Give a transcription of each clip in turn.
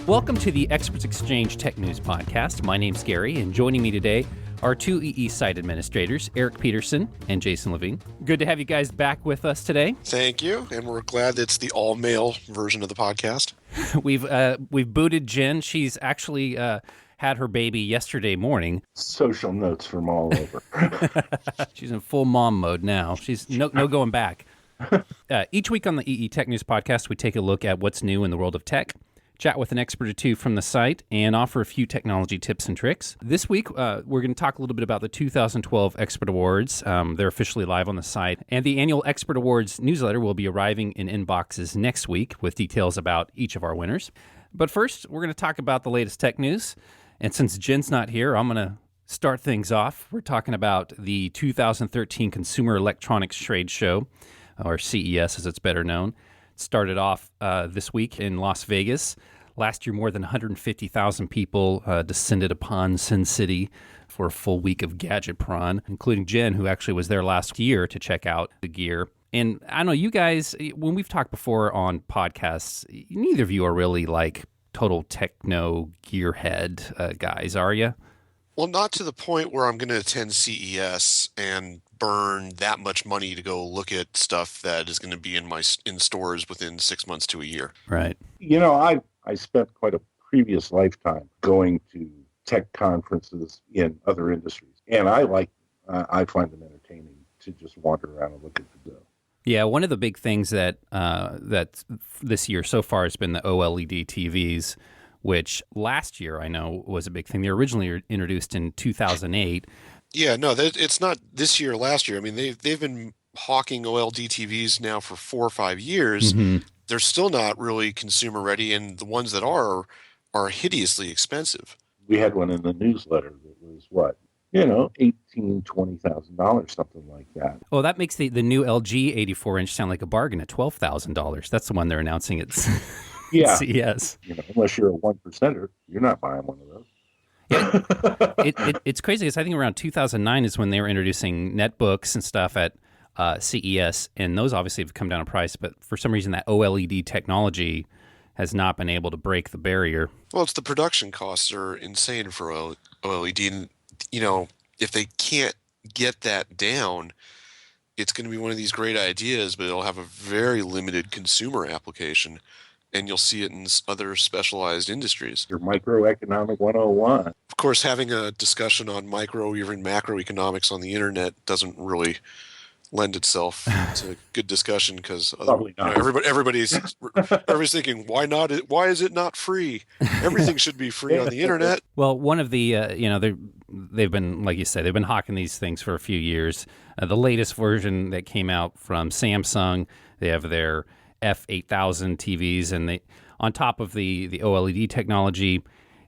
Welcome to the Experts Exchange Tech News Podcast. My name's Gary, and joining me today are two EE site administrators, Eric Peterson and Jason Levine. Good to have you guys back with us today. Thank you, and we're glad it's the all-male version of the podcast. We've booted Jen. She's actually had her baby yesterday morning. Social notes from all over. She's in full mom mode now. She's no going back. Each week on the EE Tech News Podcast, we take a look at what's new in the world of tech, chat with an expert or two from the site, and offer a few technology tips and tricks. This week, we're going to talk a little bit about the 2012 Expert Awards. They're officially live on the site. And the annual Expert Awards newsletter will be arriving in inboxes next week with details about each of our winners. But first, we're going to talk about the latest tech news. And since Jen's not here, I'm going to start things off. We're talking about the 2013 Consumer Electronics Trade Show, or CES as it's better known. Started off this week in Las Vegas. Last year, more than 150,000 people descended upon Sin City for a full week of Gadget Prawn, including Jen, who actually was there last year to check out the gear. And I know you guys, when we've talked before on podcasts, neither of you are really like total techno gearhead guys, are you? Well, not to the point where I'm going to attend CES and burn that much money to go look at stuff that is going to be in stores within 6 months to a year. Right. You know, I spent quite a previous lifetime going to tech conferences in other industries, and I find them entertaining to just wander around and look at the dough. Yeah, one of the big things that this year so far has been the OLED TVs, which last year I know was a big thing. They were originally introduced in 2008. Yeah, no, it's not this year or last year. I mean, they've been hawking OLED TVs now for 4 or 5 years. Mm-hmm. They're still not really consumer ready, and the ones that are hideously expensive. We had one in the newsletter that was $18,000, $20,000, something like that. Oh, that makes the new LG 84-inch sound like a bargain at $12,000. That's the one they're announcing at CES. Unless you're a 1%er, you're not buying one of those. Yeah, it's crazy because I think around 2009 is when they were introducing netbooks and stuff at CES, and those obviously have come down in price, but for some reason that OLED technology has not been able to break the barrier. Well, it's the production costs are insane for OLED, and if they can't get that down, it's going to be one of these great ideas, but it'll have a very limited consumer application. And you'll see it in other specialized industries. Your microeconomic 101. Of course, having a discussion on micro or even macroeconomics on the internet doesn't really lend itself to good discussion because everybody's thinking, why not? Why is it not free? Everything should be free on the internet. Well, one of the they've been, like you said, they've been hawking these things for a few years. The latest version that came out from Samsung, they have their F8000 TVs, and they, on top of the OLED technology,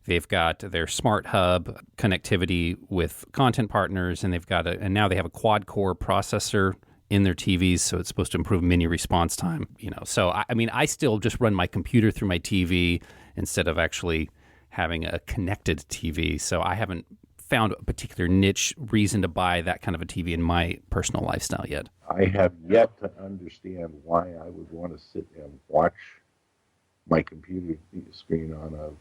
they've got their smart hub connectivity with content partners, and and now they have a quad-core processor in their TVs, so it's supposed to improve mini response time. So I still just run my computer through my TV instead of actually having a connected TV. So I haven't found a particular niche reason to buy that kind of a TV in my personal lifestyle yet. I have yet to understand why I would want to sit and watch my computer screen on a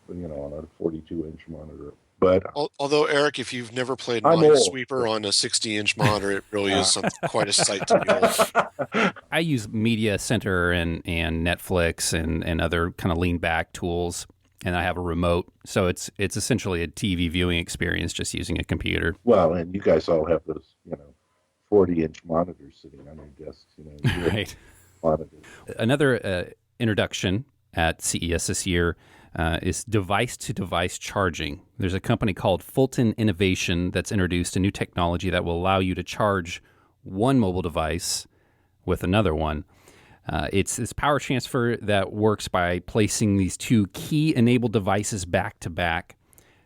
42-inch monitor. But although, Eric, if you've never played Minesweeper on a 60-inch monitor, it really is quite a sight to behold. I use Media Center and Netflix and other kind of lean-back tools, and I have a remote, so it's essentially a TV viewing experience just using a computer. Well, and you guys all have those, 40-inch monitors sitting on your desks, Right. Monitors. Another introduction at CES this year is device-to-device charging. There's a company called Fulton Innovation that's introduced a new technology that will allow you to charge one mobile device with another one. It's this power transfer that works by placing these two key-enabled devices back-to-back.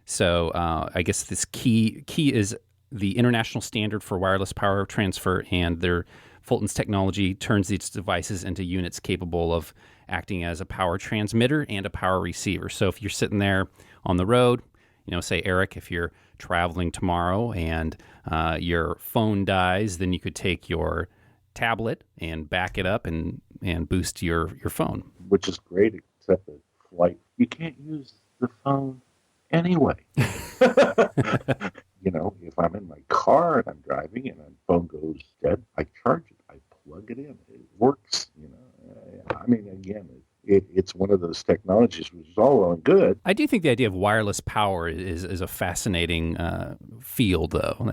So I guess this key is the international standard for wireless power transfer, and Fulton's technology turns these devices into units capable of acting as a power transmitter and a power receiver. So if you're sitting there on the road, say, Eric, if you're traveling tomorrow and your phone dies, then you could take your tablet and back it up and boost your phone. Which is great, except that flight. You can't use the phone anyway. If I'm in my car and I'm driving and my phone goes dead, I charge it. I plug it in. It works. Again, it's one of those technologies which is all well and good. I do think the idea of wireless power is a fascinating field, though.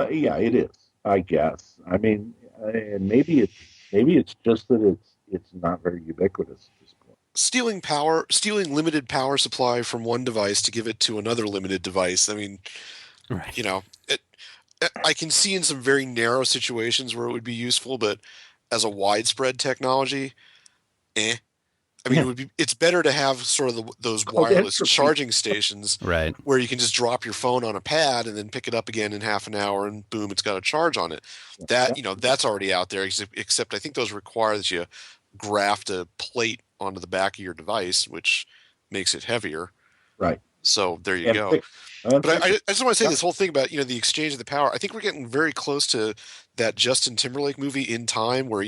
Yeah, it is. I guess. And maybe it's just that it's not very ubiquitous at this point. Stealing limited power supply from one device to give it to another limited device. Right. I can see in some very narrow situations where it would be useful, but as a widespread technology, it's better to have sort of those wireless charging stations, right, where you can just drop your phone on a pad and then pick it up again in half an hour, and boom, it's got a charge on it. That's already out there. Except I think those require that you graft a plate onto the back of your device, which makes it heavier. Right. So there you go. But I just want to say this whole thing about the exchange of the power. I think we're getting very close to that Justin Timberlake movie In Time, where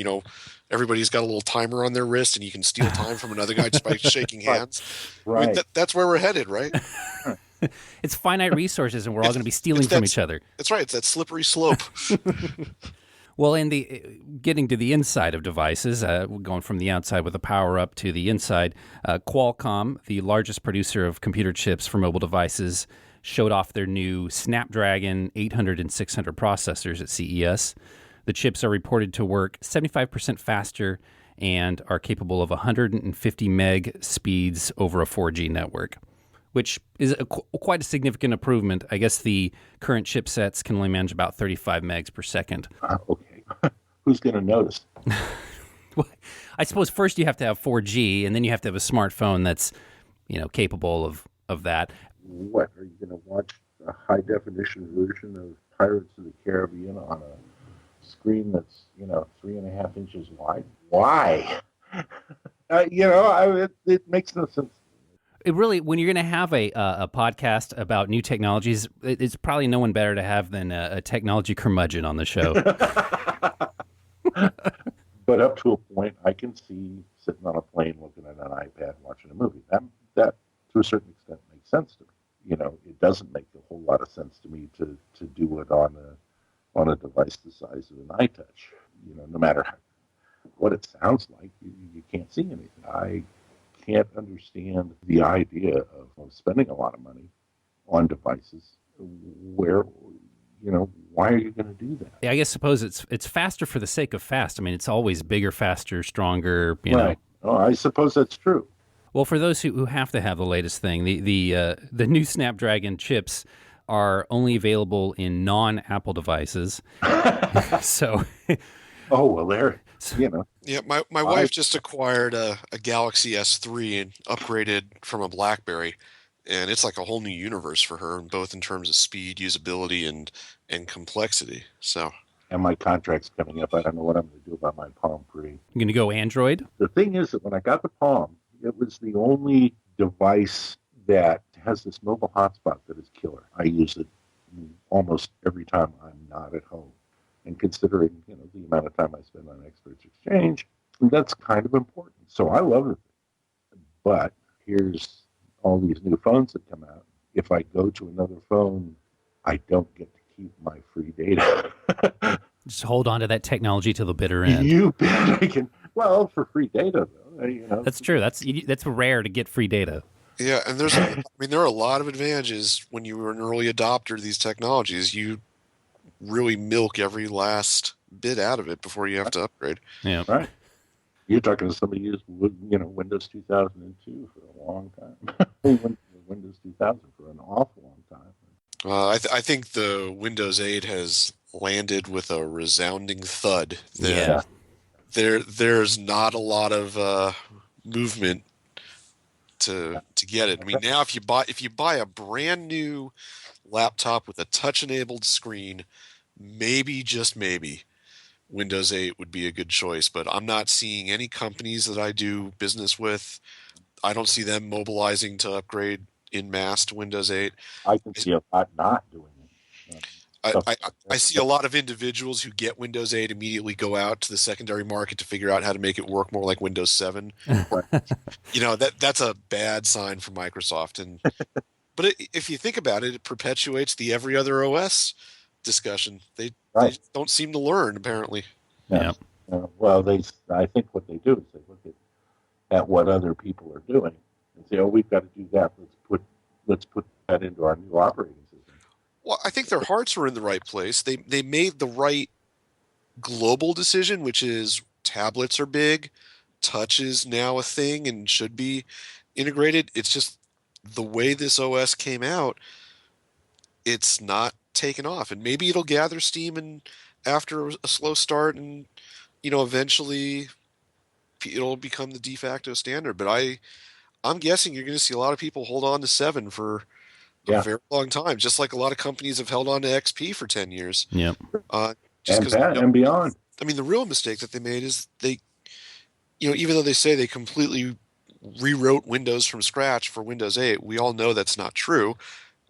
everybody's got a little timer on their wrist and you can steal time from another guy just by shaking hands. Right. That's where we're headed, right? It's finite resources, and we're all going to be stealing from each other. That's right. It's that slippery slope. Well, getting to the inside of devices, going from the outside with the power up to the inside, Qualcomm, the largest producer of computer chips for mobile devices, showed off their new Snapdragon 800 and 600 processors at CES. The chips are reported to work 75% faster and are capable of 150 meg speeds over a 4G network, which is quite a significant improvement. I guess the current chipsets can only manage about 35 megs per second. Okay. Who's going to notice? Well, I suppose first you have to have 4G, and then you have to have a smartphone that's, capable of that. What, are you going to watch a high-definition version of Pirates of the Caribbean on a screen that's, 3.5 inches wide? Why? It makes no sense. It really, when you're going to have a podcast about new technologies, it's probably no one better to have than a technology curmudgeon on the show. But up to a point, I can see sitting on a plane looking at an iPad watching a movie. That to a certain extent, makes sense to me. It doesn't make a whole lot of sense to me to do it on a device the size of an iTouch. No matter what it sounds like, you can't see anything. I can't understand the idea of spending a lot of money on devices where, why are you going to do that? Yeah, I suppose it's faster for the sake of fast. It's always bigger, faster, stronger, Right. Oh, I suppose that's true. Well, for those who have to have the latest thing, the new Snapdragon chips are only available in non-Apple devices. So, oh well, there. Yeah, my wife just acquired a Galaxy S3 and upgraded from a BlackBerry, and it's like a whole new universe for her, both in terms of speed, usability, and complexity. So. And my contract's coming up. I don't know what I'm going to do about my Palm Pre. You're going to go Android? The thing is that when I got the Palm, it was the only device that has this mobile hotspot that is killer. I use it almost every time I'm not at home. And considering, the amount of time I spend on Experts Exchange, that's kind of important. So I love it. But here's all these new phones that come out. If I go to another phone, I don't get to keep my free data. Just hold on to that technology till the bitter end. You bet I can. Well, for free data, though. That's true. That's rare to get free data. Yeah, and there are a lot of advantages when you were an early adopter of these technologies. You really milk every last bit out of it before you have to upgrade. Yeah. Right. You're talking to somebody who used, Windows 2002 for a long time. Windows 2000 for an awful long time. I think the Windows 8 has landed with a resounding thud. Yeah. There's not a lot of movement to get it. Now if you buy a brand new laptop with a touch-enabled screen, maybe, just maybe, Windows 8 would be a good choice. But I'm not seeing any companies that I do business with. I don't see them mobilizing to upgrade en masse to Windows 8. I can see a lot not doing it. stuff. I see a lot of individuals who get Windows 8 immediately go out to the secondary market to figure out how to make it work more like Windows 7. That's a bad sign for Microsoft. But if you think about it, it perpetuates the every other OS discussion. They just don't seem to learn, apparently. Yeah. Well, I think what they do is they look at what other people are doing and say, "Oh, we've got to do that. Let's put that into our new operating system." Well, I think their hearts were in the right place. They made the right global decision, which is tablets are big, touch is now a thing and should be integrated. It's just the way this OS came out, it's not taken off, and maybe it'll gather steam and after a slow start, and eventually it'll become the de facto standard. But I'm guessing you're going to see a lot of people hold on to 7 for a very long time, just like a lot of companies have held on to XP for 10 years. Yep. And beyond. I mean, the real mistake that they made is they, even though they say they completely rewrote Windows from scratch for Windows 8, we all know that's not true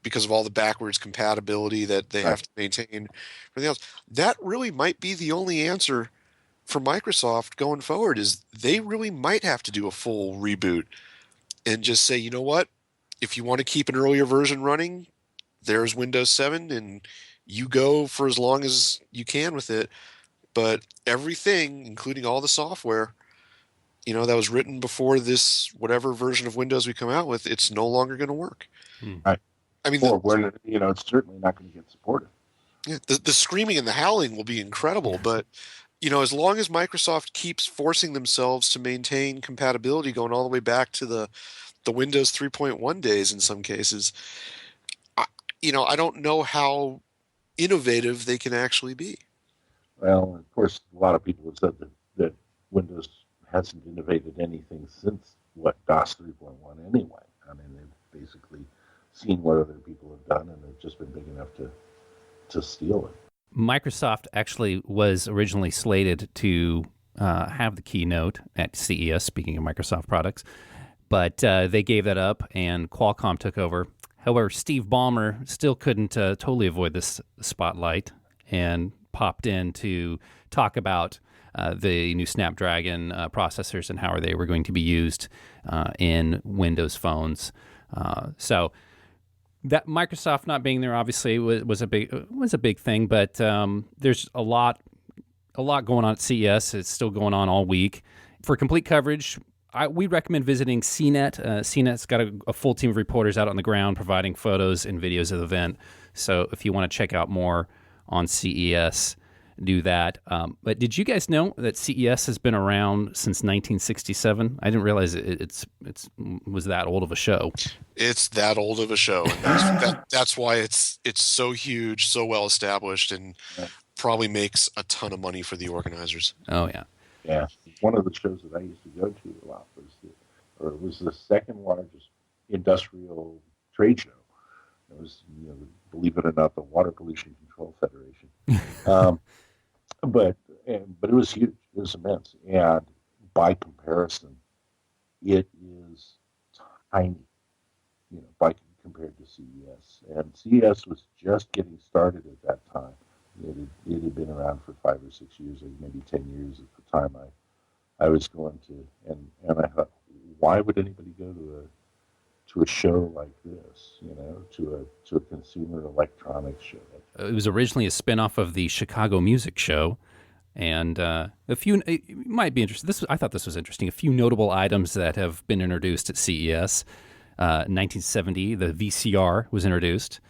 because of all the backwards compatibility that they have to maintain. Everything else. That really might be the only answer for Microsoft going forward, is they really might have to do a full reboot and just say, you know what? If you want to keep an earlier version running, there's Windows 7, and you go for as long as you can with it. But everything, including all the software, that was written before this whatever version of Windows we come out with, it's no longer going to work. Right. I mean, it's certainly not going to get supported. Yeah, the screaming and the howling will be incredible, but as long as Microsoft keeps forcing themselves to maintain compatibility going all the way back to the Windows 3.1 days in some cases, I don't know how innovative they can actually be. Well, of course, a lot of people have said that Windows hasn't innovated anything since DOS 3.1 anyway. I mean, they've basically seen what other people have done, and they've just been big enough to steal it. Microsoft actually was originally slated to have the keynote at CES, speaking of Microsoft products, but they gave that up and Qualcomm took over. However, Steve Ballmer still couldn't totally avoid this spotlight and popped in to talk about the new Snapdragon processors and how they were going to be used in Windows phones. So that Microsoft not being there obviously was a big thing, but there's a lot going on at CES. It's still going on all week. For complete coverage, we recommend visiting CNET. CNET's got a full team of reporters out on the ground providing photos and videos of the event. So if you want to check out more on CES, do that. But did you guys know that CES has been around since 1967? I didn't realize it was that old of a show. It's that old of a show, and that's why it's so huge, so well established, and probably makes a ton of money for the organizers. Oh yeah. Yeah, one of the shows that I used to go to a lot was the second largest industrial trade show. It was, believe it or not, the Water Pollution Control Federation. But it was huge. It was immense, and by comparison, it is tiny. Compared to CES, and CES was just getting started at that time. It had been around for 5 or 6 years, or maybe 10 years at the time I was going to, and I thought, why would anybody go to a show like this? To a consumer electronics show. It was originally a spinoff of the Chicago Music Show, and it might be interesting. I thought this was interesting. A few notable items that have been introduced at CES. 1970, the VCR was introduced.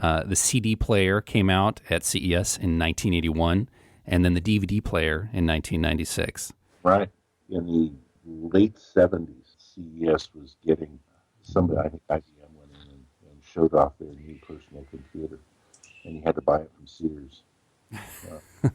The CD player came out at CES in 1981, and then the DVD player in 1996. Right. In the late 70s, CES was getting somebody, I think IBM went in and showed off their new personal computer, and you had to buy it from Sears.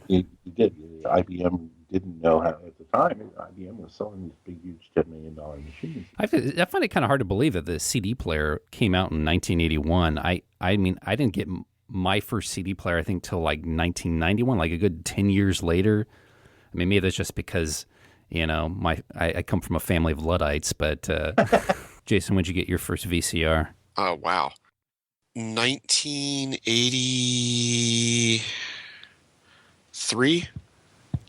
You did. IBM didn't know how, at the time, IBM was selling these big, huge $10 million machines. I find it kind of hard to believe that the CD player came out in 1981. I mean, I didn't get my first CD player, I think, till like 1991, like a good 10 years later. I mean, maybe that's just because, I come from a family of Luddites, but Jason, when'd you get your first VCR? Oh, wow. 1983.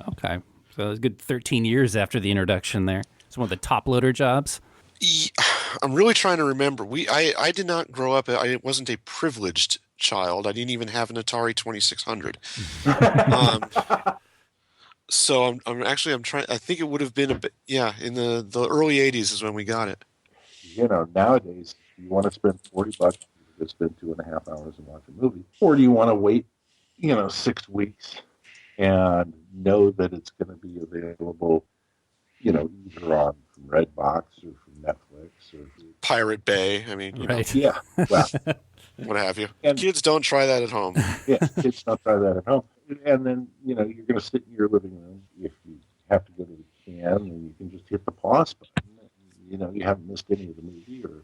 Okay. So it was a good 13 years after the introduction there. It's one of the top loader jobs. I'm really trying to remember. I did not grow up. I wasn't a privileged child. I didn't even have an Atari 2600. So I'm trying. I think it would have been a bit. Yeah, in the early 80s is when we got it. Nowadays, do you want to spend $40 to spend 2.5 hours and watch a movie, or do you want to wait, 6 weeks and know that it's going to be available, either on from Redbox or from Netflix or Pirate Bay. I mean, Right. yeah, well, what have you. and Kids, don't try that at home. yeah, kids don't try that at home. And then you're going to sit in your living room if you have to go to the can, and you can just hit the pause button. You haven't missed any of the movie, or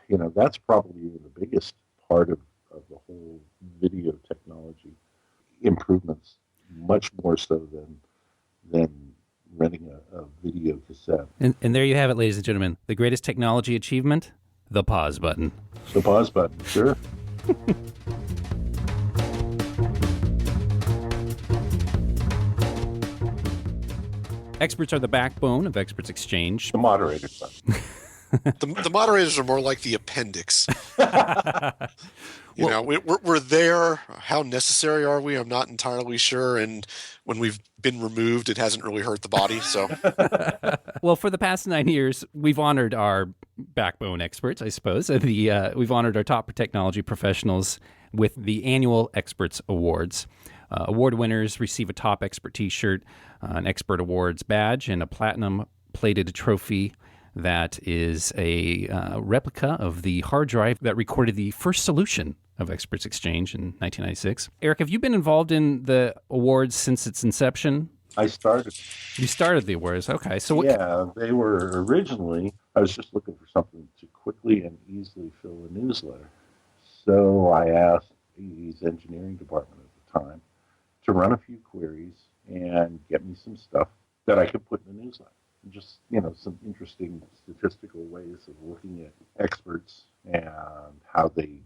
if that's probably even the biggest part of the whole video technology improvements, much more so than renting a video cassette. And there you have it, ladies and gentlemen. The greatest technology achievement, the pause button. The pause button, sure. Experts are the backbone of Experts Exchange. The moderator button. The moderators are more like the appendix. We're there. How necessary are we? I'm not entirely sure. And when we've been removed, it hasn't really hurt the body. So, well, for the past 9 years, we've honored our backbone experts, I suppose. We've honored our top technology professionals with the annual Experts Awards. Award winners receive a top expert T-shirt, an Expert Awards badge, and a platinum-plated trophy that is a replica of the hard drive that recorded the first solution of Experts Exchange in 1996. Eric, have you been involved in the awards since its inception? I started. You started the awards, okay. So they were originally, I was just looking for something to quickly and easily fill a newsletter. So I asked AE's engineering department at the time to run a few queries and get me some stuff that I could put in the newsletter. Just, some interesting statistical ways of looking at experts and how they,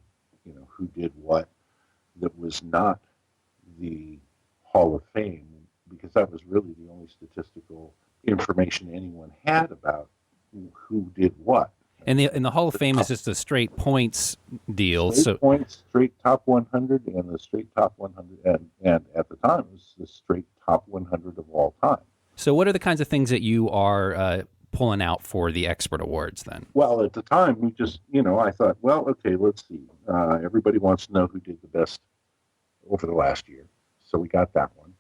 who did what that was not the Hall of Fame, because that was really the only statistical information anyone had about who did what. And the Hall of Fame is just a straight points deal. Points, straight top 100, and the straight top 100, and at the time it was the straight top 100 of all time. So what are the kinds of things that you are pulling out for the Expert Awards then? Well, at the time, we just, I thought, well, okay, let's see. Everybody wants to know who did the best over the last year. So we got that one,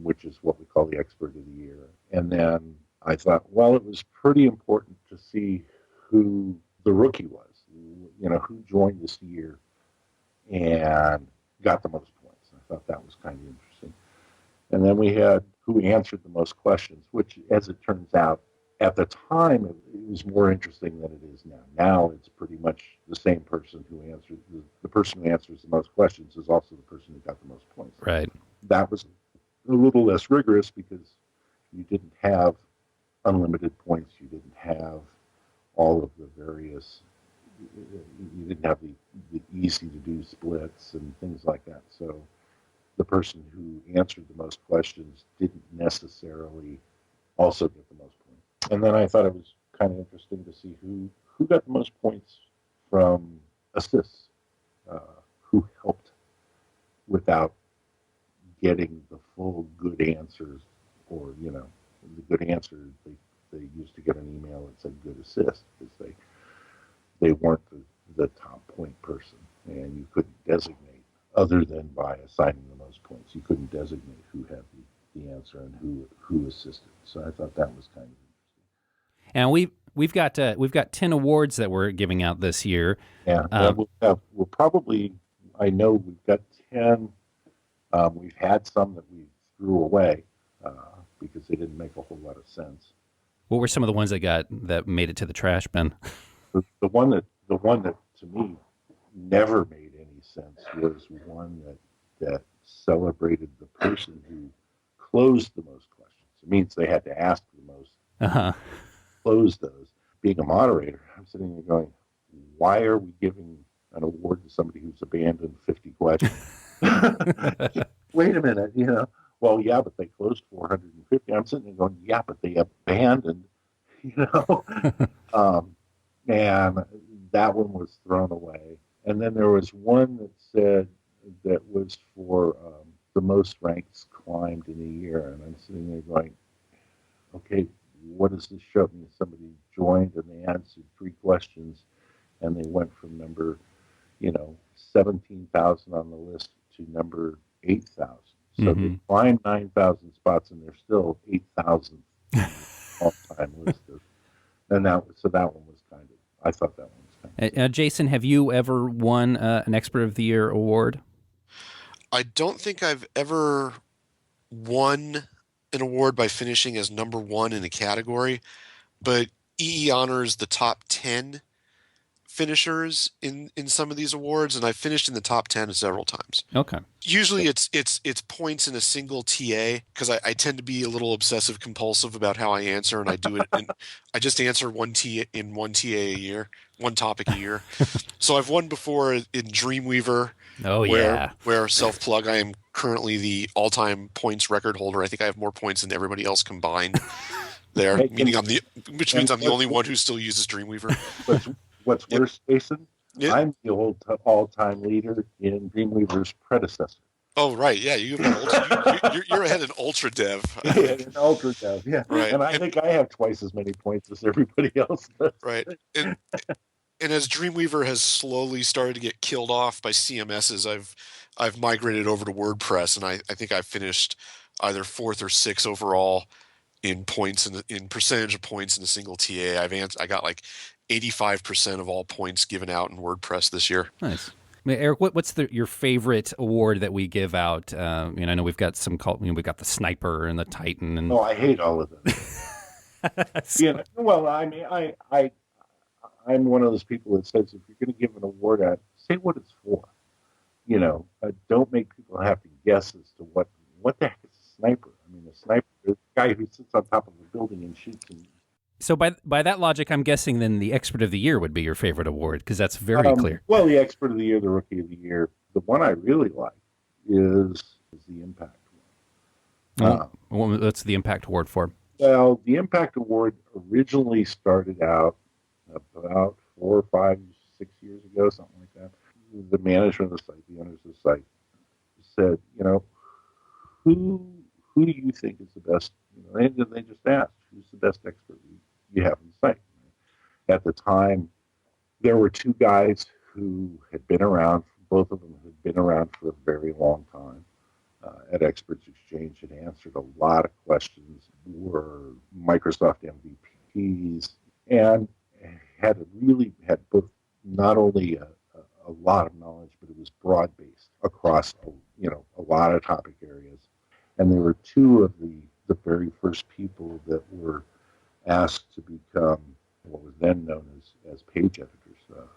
which is what we call the Expert of the Year. And then I thought, well, it was pretty important to see who the rookie was, who joined this year and got the most points. I thought that was kind of interesting. And then we had who answered the most questions, which, as it turns out, at the time, it was more interesting than it is now. Now it's pretty much the same person who answered. The person who answers the most questions is also the person who got the most points. Right. That was a little less rigorous because you didn't have unlimited points. You didn't have all of the various. You didn't have the easy-to-do splits and things like that. So the person who answered the most questions didn't necessarily also get the most points. And then I thought it was kind of interesting to see who got the most points from assists, who helped without getting the full good answers, or the good answer they used to get an email that said good assist, because they weren't the top point person, and you couldn't designate other than by assigning the most points. You couldn't designate who had the answer and who assisted. So I thought that was kind of interesting. And we've got 10 awards that we're giving out this year. Yeah, we'll probably. I know we've got 10. We've had some that we threw away because they didn't make a whole lot of sense. What were some of the ones that made it to the trash bin? The one that to me never made any sense was one that celebrated the person who closed the most questions. It means they had to ask the most, close those. Being a moderator, I'm sitting there going, why are we giving an award to somebody who's abandoned 50 questions. Wait a minute, well, yeah, but they closed 450. I'm sitting there going, yeah, but they abandoned, you know. And that one was thrown away. And then there was one that said that was for the most ranks climbed in a year. And I'm sitting there going, okay, what does this show me? Somebody joined and they answered 3 questions and they went from number, 17,000 on the list to number 8,000. So they climbed 9,000 spots and they're still 8,000 all-time list. And that one was kind of, I thought that one was kind of. Jason, have you ever won an Expert of the Year award? I don't think I've ever won an award by finishing as number 1 in a category, but EE honors the top 10 finishers in some of these awards, and I've finished in the top 10 several times. Okay. Usually it's points in a single TA, because I tend to be a little obsessive compulsive about how I answer, and I do it and I just answer one TA a year, one topic a year. So I've won before in Dreamweaver. Where self-plug, I am currently the all-time points record holder. I think I have more points than everybody else combined there, which means I'm the only one who still uses Dreamweaver. What's worse, Jason? Yeah. I'm the all-time leader in Dreamweaver's predecessor. Oh, right. Yeah, you're ahead in Ultra Dev. Yeah, in Ultra Dev, yeah. Right. And I think I have twice as many points as everybody else does. Right. And as Dreamweaver has slowly started to get killed off by CMSs, I've migrated over to WordPress, and I think I've finished either 4th or 6th overall in points in percentage of points in a single TA. I got like 85% of all points given out in WordPress this year. Nice. I mean, Eric, what's your favorite award that we give out? I know we've got we've got the Sniper and the Titan. And... Oh, I hate all of them. Well, I mean, I'm one of those people that says if you're going to give an award out, say what it's for. Don't make people have to guess as to what the heck is a sniper. I mean, a sniper is a guy who sits on top of a building and shoots. So by that logic, I'm guessing then the Expert of the Year would be your favorite award, because that's very clear. Well, the Expert of the Year, the Rookie of the Year, the one I really like is the Impact one. What's the Impact Award for? Well, the Impact Award originally started out about 4, 5, 6 years ago, something like that. The management of the site, the owners of the site, said, who do you think is the best? They just asked, who's the best expert you have in the site? At the time, there were 2 guys who had been around. Both of them had been around for a very long time at Experts Exchange, had answered a lot of questions, were Microsoft MVPs, and had both not only a lot of knowledge, but it was broad-based across a lot of topic areas. And there were 2 of the very first people that were asked to become what was then known as page editors,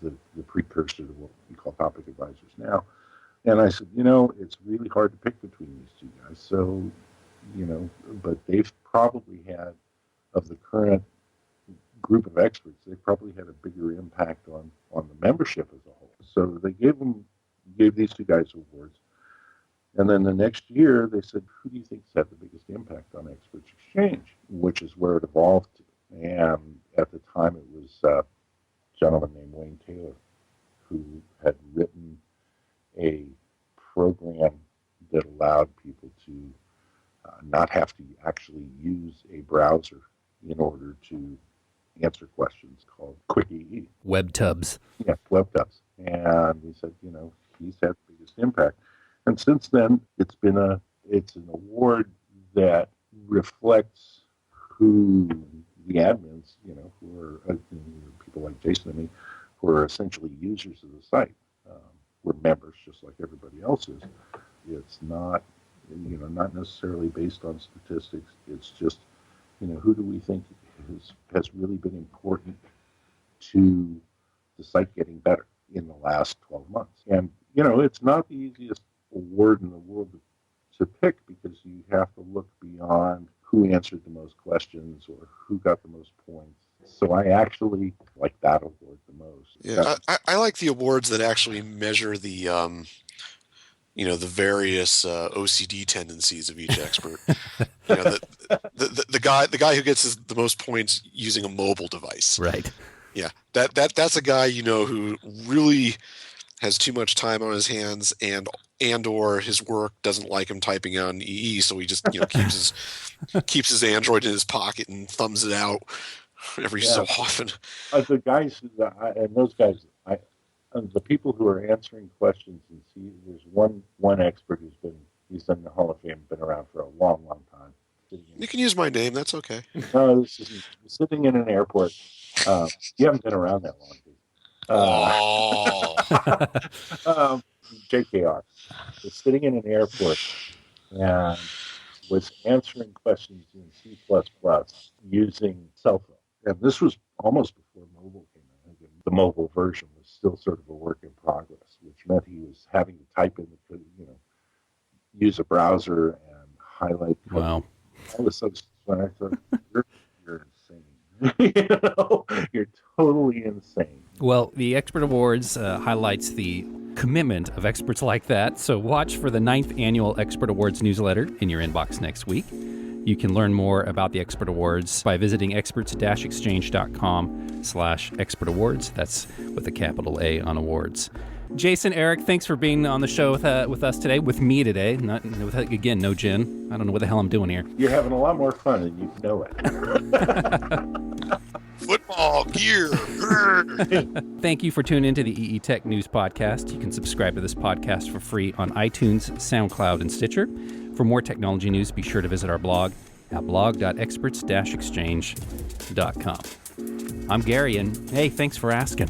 the precursor to what we call topic advisors now. And I said, it's really hard to pick between these 2 guys. So, but they've probably had, of the current group of experts, they probably had a bigger impact on the membership as a whole. So they gave these 2 guys awards. And then the next year, they said, who do you think's had the biggest impact on Experts Exchange? Which is where it evolved to. And at the time, it was a gentleman named Wayne Taylor, who had written a program that allowed people to not have to actually use a browser in order to answer questions, called Quick EE. WebTubs. Yeah, WebTubs. And we said, he's had the biggest impact. And since then, it's an award that reflects who the admins, who are people like Jason and me, who are essentially users of the site. We're members, just like everybody else is. It's not, not necessarily based on statistics. It's just, who do we think has really been important to the site getting better in the last 12 months. And, it's not the easiest award in the world to pick, because you have to look beyond who answered the most questions or who got the most points. So I actually like that award the most. Yeah, I like the awards that actually measure the the various OCD tendencies of each expert. The guy who gets the most points using a mobile device. Right. Yeah, that's a guy who really has too much time on his hands and or his work doesn't like him typing on EE, so he just keeps his Android in his pocket and thumbs it out every so often. The guys and those guys, the people who are answering questions and see, there's one expert he's in the Hall of Fame, been around for a long time. You can use my name, that's okay. No, this is sitting in an airport. You haven't been around that long. JKR was sitting in an airport and was answering questions in C++ using cell phone. And this was almost before mobile came out. The mobile version was still sort of a work in progress, which meant he was having to type in, use a browser and highlight code. Wow. All this stuff. When I thought, you're insane. You're totally insane. Well, the Expert Awards highlights the commitment of experts like that, so watch for the 9th Annual Expert Awards newsletter in your inbox next week. You can learn more about the Expert Awards by visiting experts-exchange.com/Expert Awards. That's with a capital A on awards. Jason, Eric, thanks for being on the show with us today, with me today. Again, no Jen. I don't know what the hell I'm doing here. You're having a lot more fun than you know it. Football gear. Thank you for tuning into the EE Tech News Podcast. You can subscribe to this podcast for free on iTunes, SoundCloud, and Stitcher. For more technology news, be sure to visit our blog at blog.experts-exchange.com. I'm Gary, and hey, thanks for asking.